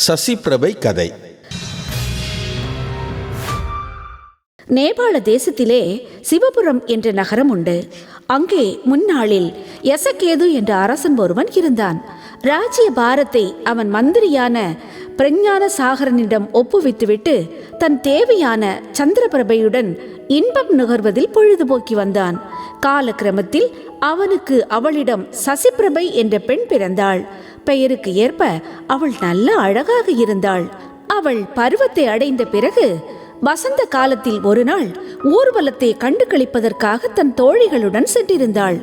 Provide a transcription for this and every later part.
சசிபிரபை கதை. நேபாள தேசத்திலே சிவபுரம் என்ற நகரம் உண்டு. அங்கே முன்னாளில் யசகேது என்ற அரசன் ஒருவன் இருந்தான். ராஜ்ய பாரத்தை அவன் மந்திரியான பிரஞான சாகரனிடம் ஒப்புவித்துவிட்டு தன் தேவையான சந்திரபிரபையுடன் இன்பம் நுகர்வதில் பொழுதுபோக்கி வந்தான். காலக்கிரமத்தில் அவனுக்கு அவளிடம் சசிபிரபை என்ற பெண் பிறந்தாள். பெயருக்கு ஏற்ப அவள் நல்ல அழகாக இருந்தாள். அவள் பருவத்தை அடைந்த பிறகு வசந்த காலத்தில் ஒரு நாள் ஊர்வலத்தை கண்டு களிப்பதற்காக தன் தோழிகளுடன் சென்றிருந்தாள்.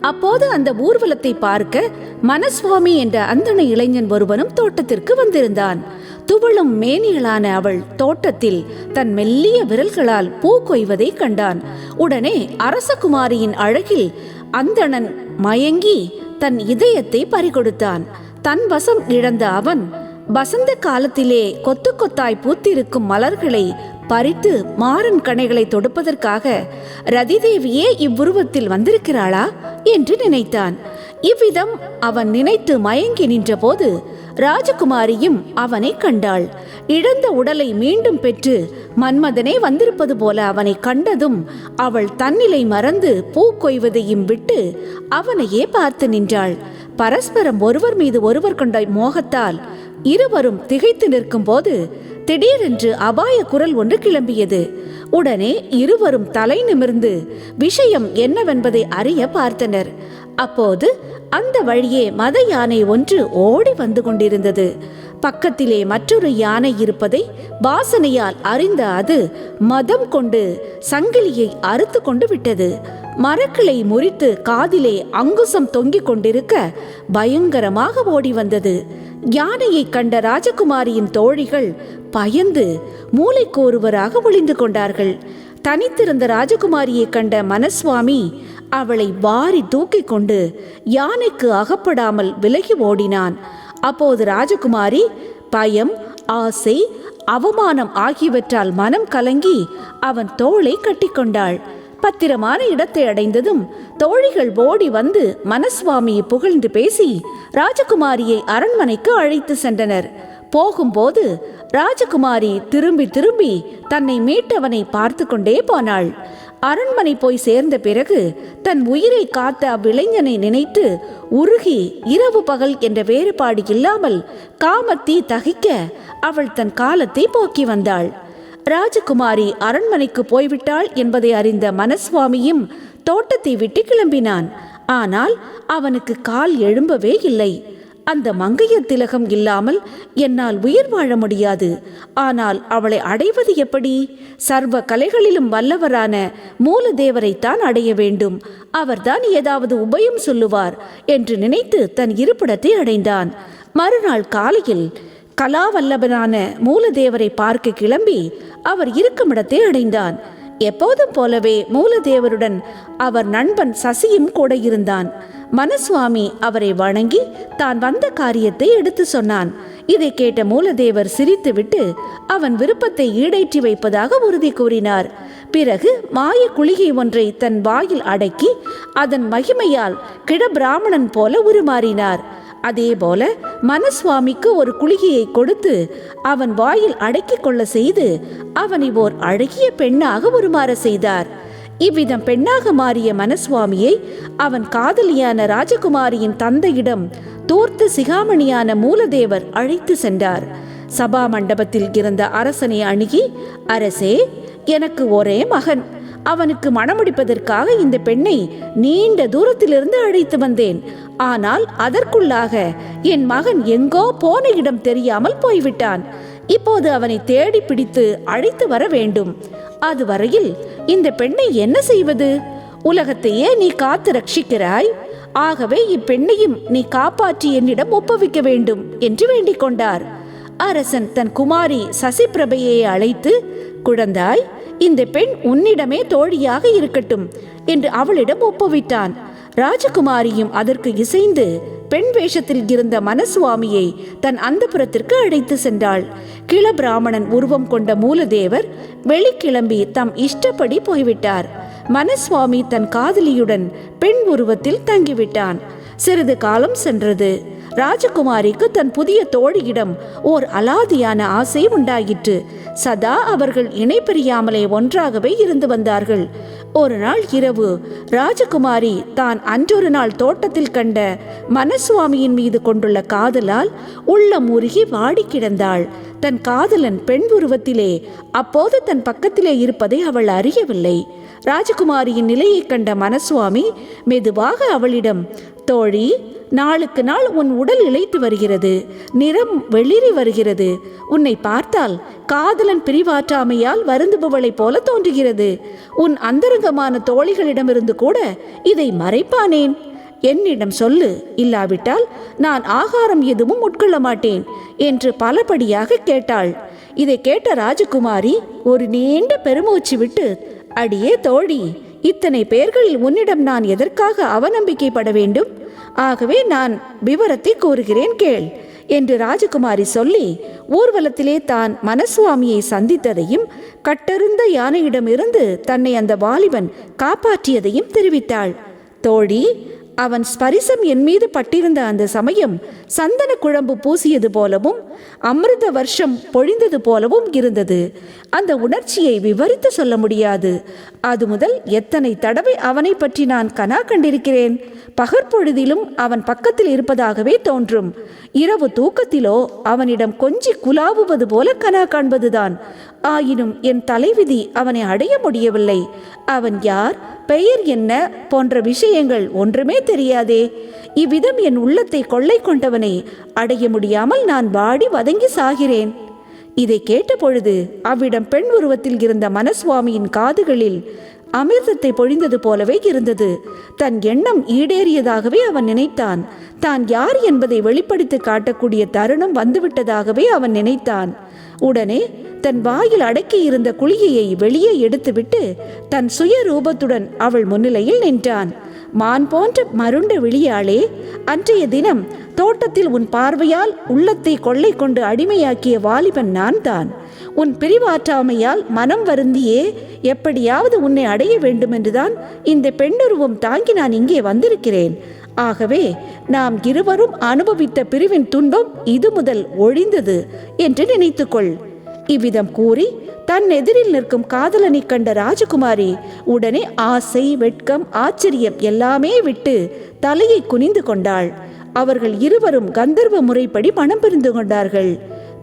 அப்போது அந்த ஊர்வலத்தை பார்க்க மனசுவாமி என்ற அந்தண இளைஞன் ஒருவனும் தோட்டத்திற்கு வந்திருந்தான். துவளும் மேனியலான அவள் தோட்டத்தில் தன் மெல்லிய விரல்களால் பூ கொய்வதை கண்டான். உடனே அரசகுமாரியின் அழகில் அந்தணன் மயங்கி தன் இதயத்தை பறிகொடுத்தான். தன் வசம் இழந்த அவன் வசந்த காலத்திலே கொத்து கொத்தாய் பூத்திருக்கும் மலர்களை பறித்து மாறன் கணைகளை தொடுப்பதற்காக ரதிதேவியே இவ்வுருவத்தில் வந்திருக்கிறாளா என்று நினைத்தான். இவ்விதம் அவன் நினைத்து மயங்கி நின்றபோது ராஜகுமாரியும் அவனை கண்டாள். இழந்த உடலை மீண்டும் பெற்று மன்மதனே வந்திருப்பது போல அவனை கண்டதும் அவள் தன்னிலை மறந்து பூ கொய்வதையும் விட்டு அவனையே பார்த்து நின்றாள். பரஸ்பரம் ஒருவர் மீது ஒருவர் கொண்ட மோகத்தால் இருவரும் திகைத்து நிற்கும் போது திடீரென்று அபாய குரல் ஒன்று கிளம்பியது. உடனே இருவரும் தலை நிமிர்ந்து விஷயம் என்னவென்பதை அறிய பார்த்தனர். அப்போது அந்த வழியே மத யானை ஒன்று ஓடி வந்து கொண்டிருந்தது. பக்கத்திலே மற்றொரு யானை இருப்பதை வாசனையால் அறிந்த அது மதம் கொண்டு சங்கிலியை அறுத்து கொண்டு விட்டது. மரக்கிளை முறித்து காதிலே அங்குசம் தொங்கிக் கொண்டிருக்க பயங்கரமாக ஓடி வந்தது. யானையை கண்ட ராஜகுமாரியின் தோழிகள் பயந்து மூளைக்கு ஒருவராக ஒளிந்து கொண்டார்கள். தனித்திருந்த ராஜகுமாரியை கண்ட மனசுவாமி அவளை வாரி தூக்கி கொண்டு யானைக்கு அகப்படாமல் விலகி ஓடினான். அப்போது ராஜகுமாரி பயம், ஆசை, அவமானம் ஆகியவற்றால் மனம் கலங்கி அவன் தோளை கட்டிக்கொண்டாள். பத்திரமான இடத்தை அடைந்ததும் தோழிகள் ஓடி வந்து மனசுவாமியை புகழ்ந்து பேசி ராஜகுமாரியை அரண்மனைக்கு அழைத்து சென்றனர். போகும்போது ராஜகுமாரி திரும்பி திரும்பி தன்னை மீட்டவனை பார்த்து கொண்டே போனாள். அரண்மனை போய் சேர்ந்த பிறகு தன் உயிரை காத்த அவ்விளைஞனை நினைத்து உருகி இரவு பகல் என்ற வேறுபாடு இல்லாமல் காமத்தீ தகிக்க அவள் தன் காலத்தை போக்கி வந்தாள். ராஜகுமாரி அரண்மனைக்கு போய்விட்டாள் என்பதை அறிந்த மனசுவாமியும் தோட்டத்தை விட்டு கிளம்பினான். ஆனால் அவனுக்கு கால் எழும்பவே இல்லை. அந்த மங்கையர் திலகம் இல்லாமல் என்னால் உயிர் வாழ முடியாது. ஆனால் அவளை அடைவது எப்படி? சர்வ கலைகளிலும் வல்லவரான மூலதேவரைத்தான் அடைய வேண்டும். அவர்தான் ஏதாவது உபயம் சொல்லுவார் என்று நினைத்து தன் இருப்பிடத்தை அடைந்தான். மறுநாள் காலையில் கலாவல்லபனான மூலதேவரை பார்க்க கிளம்பி அவர் இருக்குமிடத்தை அடைந்தான். எப்போதும் போலவே மூலதேவருடன் அவர் நண்பன் சசியும் கூட இருந்தான். மனசுவாமி அவரை வணங்கி தான் வந்த காரியத்தை எடுத்து சொன்னான். இதை கேட்ட மூலதேவர் சிரித்துவிட்டு அவன் விருப்பத்தை ஈடேற்றி வைப்பதாக உறுதி கூறினார். பிறகு மாய குளிகை ஒன்றை தன் வாயில் அடக்கி அதன் மகிமையால் கிடபிராமணன் போல உருமாறினார். அதேபோல மனசுவாமிக்கு ஒரு குளிகையை கொடுத்து அவன் வாயில் அடக்கிக் கொள்ள செய்து அவனை ஓர் அழகிய பெண்ணாக உருமாற செய்தார். இவ்விதம் பெண்ணாக மாறிய மனசுவாமியை அவன் காதலியான ராஜகுமாரியின் தந்தையிடம் தூர்த்த சிகாமணியான மூலதேவர் அழைத்து சென்றார். சபா மண்டபத்தில் இருந்த அரசனை அணுகி, அரசே, எனக்கு ஒரே மகன். அவனுக்கு மணமுடிப்பதற்காக இந்த பெண்ணை நீண்ட தூரத்திலிருந்து அழைத்து வந்தேன். ஆனால் அதற்குள்ளாக என் மகன் எங்கோ போன இடம் தெரியாமல் போய்விட்டான். இப்போது அவனை தேடி பிடித்து அழைத்து வர வேண்டும். அதுவரையில் இந்த பெண்ணை என்ன செய்வது? உலகத்தையே நீ காத்து ரட்சிக்கிறாய். ஆகவே இப்பெண்ணையும் நீ காப்பாற்றி என்னிடம் ஒப்புவிக்க வேண்டும் என்று வேண்டிக் கொண்டார். அரசன் தன் குமாரி சசிபிரபையை அழைத்து, குழந்தாய், இந்த பெண் உன்னிடமே தோழியாக இருக்கட்டும் என்று அவளிடம் ஒப்புவிட்டான். ராஜகுமாரியும் அதற்கு இசைந்து பெண் வேஷத்தில் இருந்த மனசுவாமியை தன் அந்தப்புறத்திற்கு அழைத்து சென்றாள். கிளபிராமணன் உருவம் கொண்ட மூலதேவர் வெளிக்கிளம்பி தம் இஷ்டப்படி போய்விட்டார். மனசுவாமி தன் காதலியுடன் பெண் உருவத்தில் தங்கிவிட்டான். சிறிது காலம் சென்றது. ராஜகுமாரிக்கு தன் புதிய தோழியிடம் ஓர் அலாதியான ஆசை உண்டாயிற்று. சதா அவர்கள் இணை பிரியாமலே ஒன்றாகவே இருந்து வந்தார்கள். ஒரு நாள் இரவு ராஜகுமாரி தான் அன்றொரு நாள் தோட்டத்தில் கண்ட மனசுவாமியின் மீது கொண்டுள்ள காதலால் உள்ளம் உருகி வாடி கிடந்தாள். தன் காதலன் பெண் உருவத்திலே அப்போது தன் பக்கத்திலே இருப்பதை அவள் அறியவில்லை. ராஜகுமாரியின் நிலையை கண்ட மனசுவாமி மெதுவாக அவளிடம், தோழி, நாளுக்கு நாள் உன் உடல் இளைத்து வருகிறது, நிறம் வெளிரி வருகிறது. உன்னை பார்த்தால் காதலன் பிரிவாற்றாமையால் வருந்துபவளைப் போல தோன்றுகிறது. உன் அந்தரங்கமான தோழிகளிடமிருந்து கூட இதை மறைப்பானேன்? என்னிடம் சொல்லு, இல்லாவிட்டால் நான் ஆகாரம் எதுவும் உட்கொள்ள மாட்டேன் என்று பலபடியாக கேட்டாள். இதை கேட்ட ராஜகுமாரி ஒரு நீண்ட பெருமூச்சு விட்டு, அடியே தோழி, இத்தனை பேர்களில் உன்னிடம் நான் எதற்காக அவநம்பிக்கைப்பட வேண்டும்? ஆகவே நான் விவரத்தை கூறுகிறேன் கேள் என்று ராஜகுமாரி சொல்லி ஊர்வலத்திலே தான் மனசுவாமியை சந்தித்ததையும் கட்டறுந்த யானையிடமிருந்து தன்னை அந்த வாலிபன் காப்பாற்றியதையும் தெரிவித்தாள். தோழி, அவன் ஸ்பரிசம் என் மீது பட்டிருந்த அந்த சமயம் சந்தன குழம்பு பூசியது போலவும் அமிர்த வருஷம் பொழிந்தது போலவும் இருந்தது. அந்த உணர்ச்சியை விவரித்து சொல்ல முடியாது. அது முதல் எத்தனை தடவை அவனை பற்றி நான் கனா கண்டிருக்கிறேன். பகற்பொழுதிலும் அவன் பக்கத்தில் இருப்பதாகவே தோன்றும். இரவு தூக்கத்திலோ அவனிடம் கொஞ்சி குலாவுவது போல கனா காண்பதுதான். ஆயினும் என் தலைவிதி அவனை அடைய முடியவில்லை. அவன் யார், பெயர் என்ன போன்ற விஷயங்கள் ஒன்றுமே தெரியாதே. இவ்விதம் என் உள்ளத்தை கொள்ளை கொண்டவனை அடைய முடியாமல் நான் வாடி வதங்கி சாகிறேன். இதை கேட்ட பொழுது அவ்விடம் பெண் உருவத்தில் இருந்த மனசுவாமியின் காதுகளில் அமிர்தத்தை பொழிந்தது போலவே இருந்தது. தன் எண்ணம் ஈடேறியதாகவே அவன் நினைத்தான். தான் யார் என்பதை வெளிப்படுத்தி காட்டக்கூடிய தருணம் வந்துவிட்டதாகவே அவன் நினைத்தான். உடனே தன் வாயில் அடக்கி இருந்த குளிகையை வெளியே எடுத்துவிட்டு தன் சுய ரூபத்துடன் அவள் முன்னிலையில் நின்றான். மான் போன்ற மருண்ட விழியாளே, அன்றைய தினம் தோட்டத்தில் உன் பார்வையால் உள்ளத்தை கொள்ளை கொண்டு அடிமையாக்கிய வாலிபன் நான் தான். உன் பிரிவாற்றாமையால் மனம் வருந்தியே எப்படியாவது உன்னை அடைய வேண்டுமென்றுதான் இந்த பெண்ணுருவம் தாங்கி நான் இங்கே வந்திருக்கிறேன். ஆகவே நாம் இருவரும் அனுபவித்த பிரிவின் துன்பம் இது முதல் ஒழிந்தது என்று நினைத்துக்கொள். இவ்விதம் கூறி தன் எதிரில் நிற்கும் காதலனை கண்ட ராஜகுமாரி உடனே ஆசை, வெட்கம், ஆச்சரியம் எல்லாமே விட்டு தலையை குனிந்து கொண்டாள். அவர்கள் இருவரும் கந்தர்வ முறைப்படி மனம் புரிந்து கொண்டார்கள்.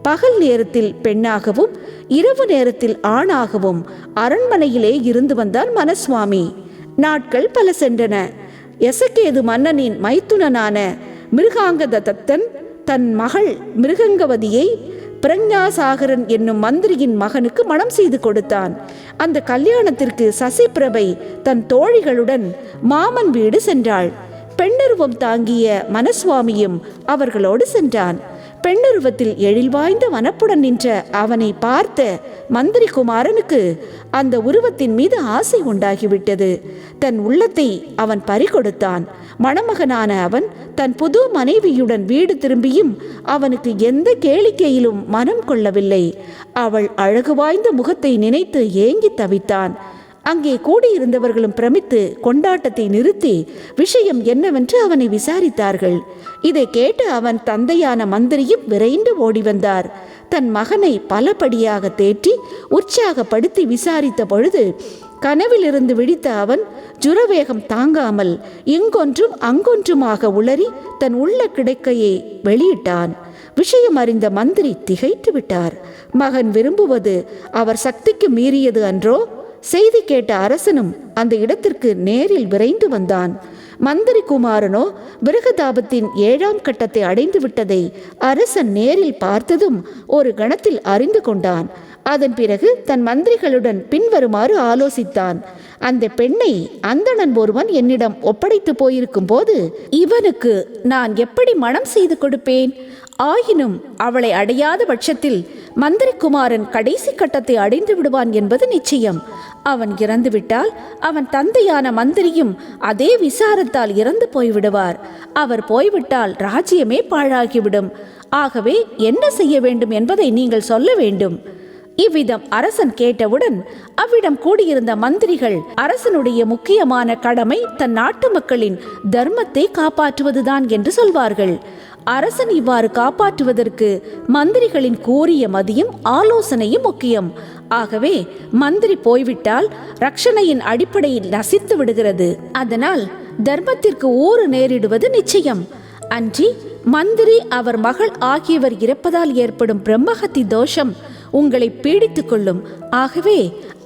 பகல் நேரத்தில் பெண்ணாகவும் இரவு நேரத்தில் ஆணாகவும் அரண்மனையிலே இருந்து வந்தான் மனசுவாமி. நாட்கள் பல சென்றன. எசக்கேது மன்னனின் மைத்துனனான மிருகாங்கத தத்தன் தன் மகள் மிருகங்கவதியை பிரஞ்ஞாசாகரன் என்னும் மந்திரியின் மகனுக்கு மணம் செய்து கொடுத்தான். அந்த கல்யாணத்திற்கு சசிபிரபை தன் தோழிகளுடன் மாமன் வீடு சென்றாள். பெண்ணுருவம் தாங்கிய மனசுவாமியும் அவர்களோடு சென்றான். பெண்ணுருவத்தில் எழில்வாய்ந்த வனப்புடன் நின்ற அவனை பார்த்த மந்திரி குமாரனுக்கு அந்த உருவத்தின் மீது ஆசை உண்டாகிவிட்டது. தன் உள்ளத்தை அவன் பறிகொடுத்தான். மணமகனான அவன் தன் புது மனைவியுடன் வீடு திரும்பியும் அவனுக்கு எந்த கேளிக்கையிலும் மனம் கொள்ளவில்லை. அவள் அழகு வாய்ந்த முகத்தை நினைத்து ஏங்கி தவித்தான். அங்கே கூடியிருந்தவர்களும் பிரமித்து கொண்டாட்டத்தை நிறுத்தி விஷயம் என்னவென்று அவனை விசாரித்தார்கள். இதை கேட்டு அவன் தந்தையான மந்திரியும் விரைந்து ஓடி வந்தார். தன் மகனை பலபடியாக தேற்றி உற்சாகப்படுத்தி விசாரித்த பொழுது கனவிலிருந்து விழித்த அவன் ஜுரவேகம் தாங்காமல் இங்கொன்றும் அங்கொன்றுமாக உளறி தன் உள்ள கிடக்கையை வெளியிட்டான். விஷயம் அறிந்த மந்திரி திகைத்து விட்டார். மகன் விரும்புவது அவர் சக்திக்கு மீறியது அன்றோ? செய்தி கேட்ட அரசனும் அந்த இடத்திற்கு நேரில் விரைந்து வந்தான். மந்திரி குமாரனோ விரகதாபத்தின் 7ஆம் கட்டத்தை அடைந்து விட்டதை அரசன் நேரில் பார்த்ததும் ஒரு கணத்தில் அறிந்து கொண்டான். அதன் பிறகு தன் மந்திரிகளுடன் பின்வருமாறு ஆலோசித்தான். அந்த பெண்ணை அந்தணன் ஒருவன் என்னிடம் ஒப்படைத்து போயிருக்கும் போது இவனுக்கு நான் எப்படி மனம் செய்து கொடுப்பேன்? ஆயினும் அவளை அடையாத பட்சத்தில் மந்திரி குமாரன் கடைசி கட்டத்தை அடைந்து விடுவான் என்பது நிச்சயம். அவன் இறந்துவிட்டால் அவன் தந்தையான மந்திரியும் அதே விசாரத்தால் இறந்து போய்விடுவார். அவர் போய்விட்டால் ராஜ்யமே பாழாகிவிடும். ஆகவே என்ன செய்ய வேண்டும் என்பதை நீங்கள் சொல்ல வேண்டும். இவ்விதம் அரசன் கேட்டவுடன் அவ்விடம் கூடியிருந்த மந்திரிகள், அரசனுடைய முக்கியமான கடமை தன் நாட்டு மக்களின் தர்மத்தை காப்பாற்றுவதுதான் என்று சொல்வார்கள். அரசன் இவ்வாறு காப்பாற்றுவதற்கு மந்திரிகளின் கூறிய மதியும் ஆலோசனையும் முக்கியம். ஆகவே மந்திரி போய்விட்டால் ரட்சணையின் அடிப்படையில் நசித்து விடுகிறது. அதனால் தர்மத்திற்கு ஊறு நேரிடுவது நிச்சயம். அன்றி மந்திரி, அவர் மகள் ஆகியவர் இறப்பதால் ஏற்படும் பிரம்மஹத்தி தோஷம் உங்களை பீடித்துக் கொள்ளும். ஆகவே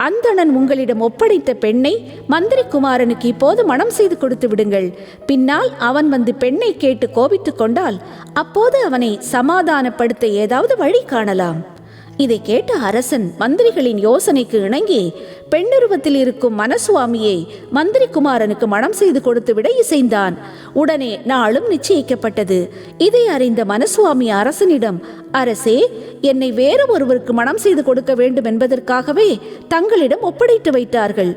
அந்தணன் உங்களிடம் ஒப்படைத்த பெண்ணை மந்திரி குமாரனுக்கு இப்போது மணம் செய்து கொடுத்து விடுங்கள். பின்னால் அவன் வந்து பெண்ணை கேட்டு கோபித்துக் கொண்டால் அப்போது அவனை சமாதானப்படுத்த ஏதாவது வழி காணலாம். இதை கேட்ட அரசன் மந்திரிகளின் யோசனைக்கு இணங்கி பெண்ணுருவத்தில் இருக்கும் மனசுவாமியை மந்திரி குமாரனுக்கு மணம் செய்து கொடுத்துவிட இசைந்தான். உடனே நாளும் நிச்சயிக்கப்பட்டது. இதை அறிந்த மனசுவாமி அரசனிடம், அரசே, என்னை வேறு ஒருவருக்கு மணம் செய்து கொடுக்க வேண்டும் என்பதற்காகவே தங்களிடம் ஒப்படைத்து வைத்தார்கள்.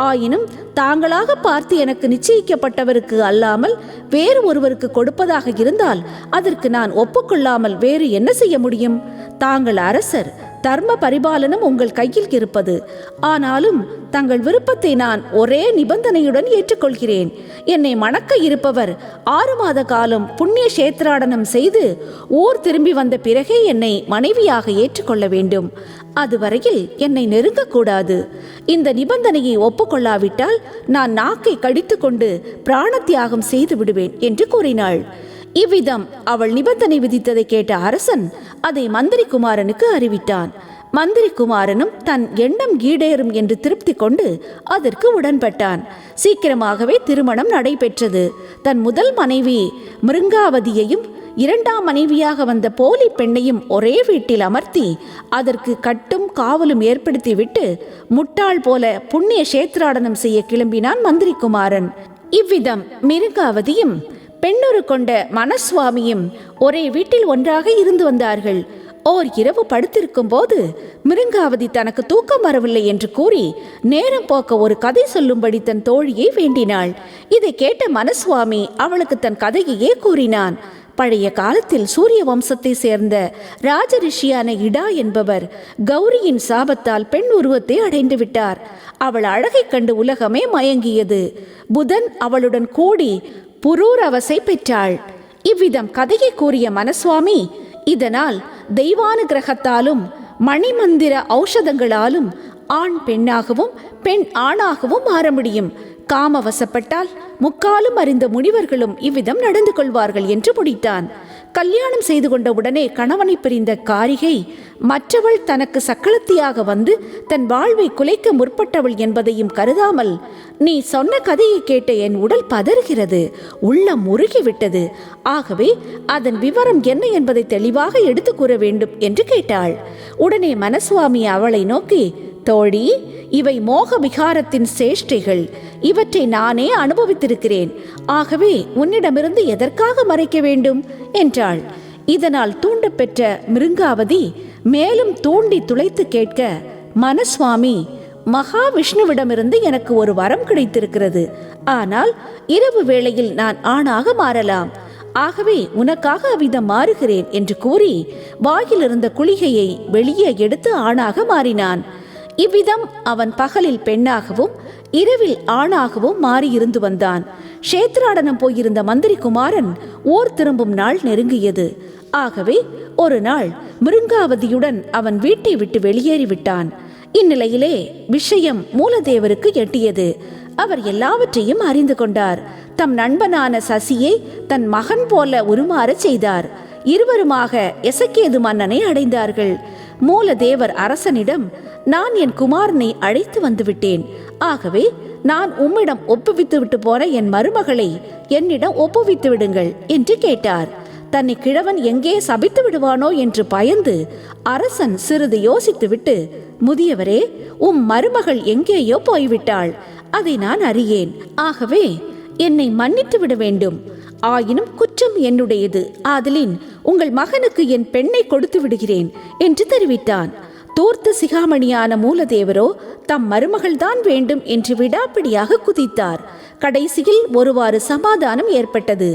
ஆயினும் தாங்களாக பார்த்து எனக்கு நிச்சயிக்கப்பட்டவருக்கு அல்லாமல் வேறு ஒருவருக்கு கொடுப்பதாக இருந்தால் அதற்கு நான் ஒப்புக்கொள்ளாமல் வேறு என்ன செய்ய முடியும்? தாங்கள் அரசர், தர்ம பரிபாலனம் உங்கள் கையில் இருப்பது. ஆனாலும் தங்கள் விருப்பத்தை நான் ஒரே நிபந்தனையுடன் ஏற்றுக்கொள்கிறேன். என்னை மணக்க இருப்பவர் 6 மாத காலம் புண்ணிய சேத்ராடனம் செய்து ஊர் திரும்பி வந்த பிறகே என்னை மனைவியாக ஏற்றுக்கொள்ள வேண்டும். அதுவரையில் என்னை நெருங்கக்கூடாது. இந்த நிபந்தனையை ஒப்புக்கொள்ளாவிட்டால் நான் நாக்கை கடித்து கொண்டு பிராண தியாகம் செய்து விடுவேன் என்று கூறினாள். இவ்விதம் அவள் நிபந்தனை விதித்ததை கேட்ட அரசன் அதை மந்திரி குமாரனுக்கு அறிவித்தான். மந்திரி குமாரனும் தன் எண்ணம் ஈடேறும் என்று திருப்தி கொண்டு அதற்கு உடன்பட்டான். சீக்கிரமாகவே திருமணம் நடைபெற்றது. தன் முதல் மனைவி மிருங்காவதியையும் 2ஆம் மனைவியாக வந்த போலி பெண்ணையும் ஒரே வீட்டில் அமர்த்தி அதற்கு கட்டும் காவலும் ஏற்படுத்திவிட்டு முட்டாள் போல புண்ணிய சேத்ராடனம் செய்ய கிளம்பினான் மந்திரி குமாரன். இவ்விதம் மிருங்காவதியும் பெண்ணொரு கொண்ட மனசுவாமியும் ஒரே வீட்டில் ஒன்றாக இருந்து வந்தார்கள். ஓர் இரவு படுத்திருக்கும் போது மிருங்காவதி தனக்கு தூக்கம் வரவில்லை என்று கூறி நேரம் போக்க ஒரு கதை சொல்லும்படி தன் தோழியை வேண்டினாள். இதை கேட்ட மனசுவாமி அவளுக்கு தன் கதையையே கூறினான். பழைய காலத்தில் சூரிய வம்சத்தை சேர்ந்த ராஜரிஷியான இடா என்பவர் கௌரியின் சாபத்தால் பெண் உருவத்தை அடைந்து விட்டார். அவள் அழகை கண்டு உலகமே மயங்கியது. புதன் அவளுடன் கூடி புரூரவசை பெற்றாள். இவ்விதம் கதையை கூறிய மனசுவாமி, இதனால் தெய்வானுகிரகத்தாலும் மணிமந்திர ஔஷதங்களாலும் ஆண் பெண்ணாகவும் பெண் ஆணாகவும் மாற முடியும். காமவசப்பட்டால் முக்காலும் அறிந்த முனிவர்களும் இவ்விதம் நடந்து கொள்வார்கள் என்று முடித்தான். கல்யாணம் செய்து கொண்ட உடனே கணவனை பிரிந்த காரிகை மற்றவள் தனக்கு சக்களத்தியாக வந்து தன் வாழ்வை குலைக்க முற்பட்டவள் என்பதையும் கருதாமல், நீ சொன்ன கதையை கேட்ட என் உடல் பதறுகிறது, உள்ளம் முருகிவிட்டது. ஆகவே அதன் விவரம் என்ன என்பதை தெளிவாக எடுத்து கூற வேண்டும் என்று கேட்டாள். உடனே மனசுவாமி அவளை நோக்கி, தோழி, இவை மோக விகாரத்தின் சேஷ்டைகள். இவற்றை நானே அனுபவித்திருக்கிறேன். ஆகவே உன்னிடமிருந்து எதற்காக மறைக்க வேண்டும் என்றாள். இதனால் தூண்டப்பெற்ற மிருங்காவதி மேலும் தூண்டி துளைத்து கேட்க, மனசுவாமி, மகாவிஷ்ணுவிடமிருந்து எனக்கு ஒரு வரம் கிடைத்திருக்கிறது. ஆனால் இரவு வேளையில் நான் ஆணாக மாறலாம். ஆகவே உனக்காக அவ்விதம் மாறுகிறேன் என்று கூறி வாயிலிருந்த குளிகையை வெளியே எடுத்து ஆணாக மாறினான். இவ்விதம் அவன் பகலில் பெண்ணாகவும் இரவில் ஆணாகவும் மாறியிருந்து வந்தான். க்ஷேத்ராடனம் போயிருந்த மந்திரி குமாரன் ஊர் திரும்பும் நாள் நெருங்கியது. ஆகவே ஒரு நாள் மிருங்காவதியுடன் அவன் வீட்டை விட்டு வெளியேறிவிட்டான். இந்நிலையிலே விஷயம் மூலதேவருக்கு எட்டியது. அவர் எல்லாவற்றையும் அறிந்து கொண்டார். தம் நண்பனான சசியை தன் மகன் போல உருமாறச் செய்தார். இருவருமாக எசக்கேது மன்னனை அடைந்தார்கள். மூலதேவர் அரசனிடம், நான் என் குமாரனை அழைத்து வந்துவிட்டேன். ஆகவே நான் உம்மிடம் ஒப்புவித்து விட்டு போன என் மருமகளை என்னிடம் ஒப்புவித்து விடுங்கள் என்று கேட்டார். தன்னை கிழவன் எங்கே சபித்து விடுவானோ என்று பயந்து அரசன் சிறிது யோசித்துவிட்டு, முதியவரே, மருமகள் எங்கேயோ போய்விட்டாள். அதை நான் அறியேன். ஆகவே என்னை மன்னித்து விட வேண்டும். ஆயினும் குற்றம் என்னுடையது. ஆதலின் உங்கள் மகனுக்கு என் பெண்ணை கொடுத்து விடுகிறேன் என்று தெரிவித்தான். தூர்த்த சிகாமணியான மூலதேவரோ தம் மருமகள்தான் வேண்டும் என்று விடாப்பிடியாக குதித்தார். கடைசியில் ஒருவாறு சமாதானம் ஏற்பட்டது.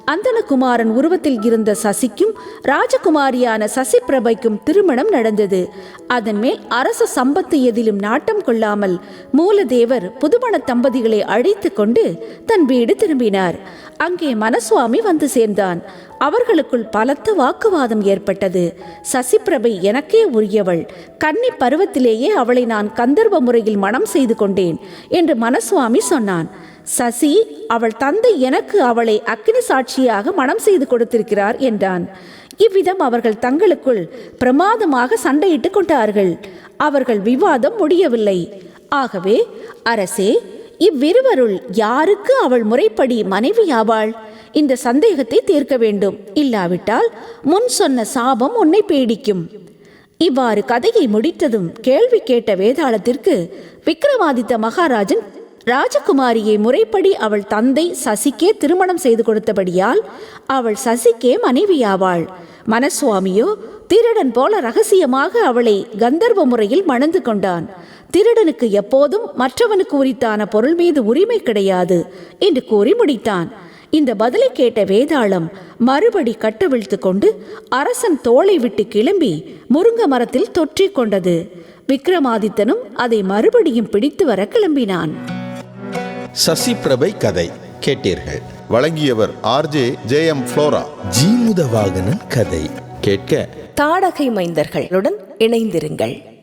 அந்தணகுமாரன் உருவத்தில் இருந்த சசிக்கும் ராஜகுமாரியான சசிபிரபைக்கும் திருமணம் நடந்தது. அதன் மேல் அரச சம்பத்து எதிலும் நாட்டம் கொள்ளாமல் மூலதேவர் புதுமண தம்பதிகளை அழைத்து கொண்டு தன் வீடு திரும்பினார். அங்கே மனசுவாமி வந்து சேர்ந்தான். அவர்களுக்குள் பலத்த வாக்குவாதம் ஏற்பட்டது. சசிபிரபை எனக்கே உரியவள், கன்னி பருவத்திலேயே அவளை நான் கந்தர்வ முறையில் மணம் செய்து கொண்டேன் என்று மனசுவாமி சொன்னான். சசி, அவள் தந்தை எனக்கு அவளை அக்னி சாட்சியாக மணம் செய்து கொடுத்திருக்கிறார் என்றான். இவ்விதம் அவர்கள் தங்களுக்குள் பிரமாதமாக சண்டையிட்டு கொண்டார்கள். அவர்கள் விவாதம் முடியவில்லை. ஆகவே, அரசே, இவ்விருவருள் யாருக்கு அவள் முறைப்படி மனைவியாவாள்? இந்த சந்தேகத்தை தீர்க்க வேண்டும். இல்லாவிட்டால் முன் சொன்ன சாபம் உன்னை பீடிக்கும். இவ்வாறு கதையை முடித்ததும் கேள்வி கேட்ட வேதாளத்திற்கு விக்ரமாதித்த மகாராஜன் ராஜகுமாரியை முறைப்படி அவள் தந்தை சசிக்கே திருமணம் செய்து கொடுத்தபடியால் அவள் சசிக்கே மனைவியாவாள். மனசுவாமியோ திருடன் போல ரகசியமாக அவளை கந்தர்வ முறையில் மணந்து கொண்டான். திருடனுக்கு எப்போதும் மற்றவனுக்கு உரித்தான பொருள் மீது உரிமை கிடையாது என்று கூறி முடித்தான். இந்த பதிலை கேட்ட வேதாளம் மறுபடி கட்டவிழ்த்து கொண்டு அரசன் தோளை விட்டு கிளம்பி முருங்க மரத்தில் தொற்றிக் கொண்டது. விக்ரமாதித்தனும் அதை மறுபடியும் பிடித்து வர கிளம்பினான். சசிபிரபை கதை கேட்டீர்கள். வழங்கியவர் ஆர்ஜே ஜே.எம். ஃப்ளோரா. ஜீமுத வாகனன் கதை கேட்க தாடகை மைந்தர்களுடன் இணைந்திருங்கள்.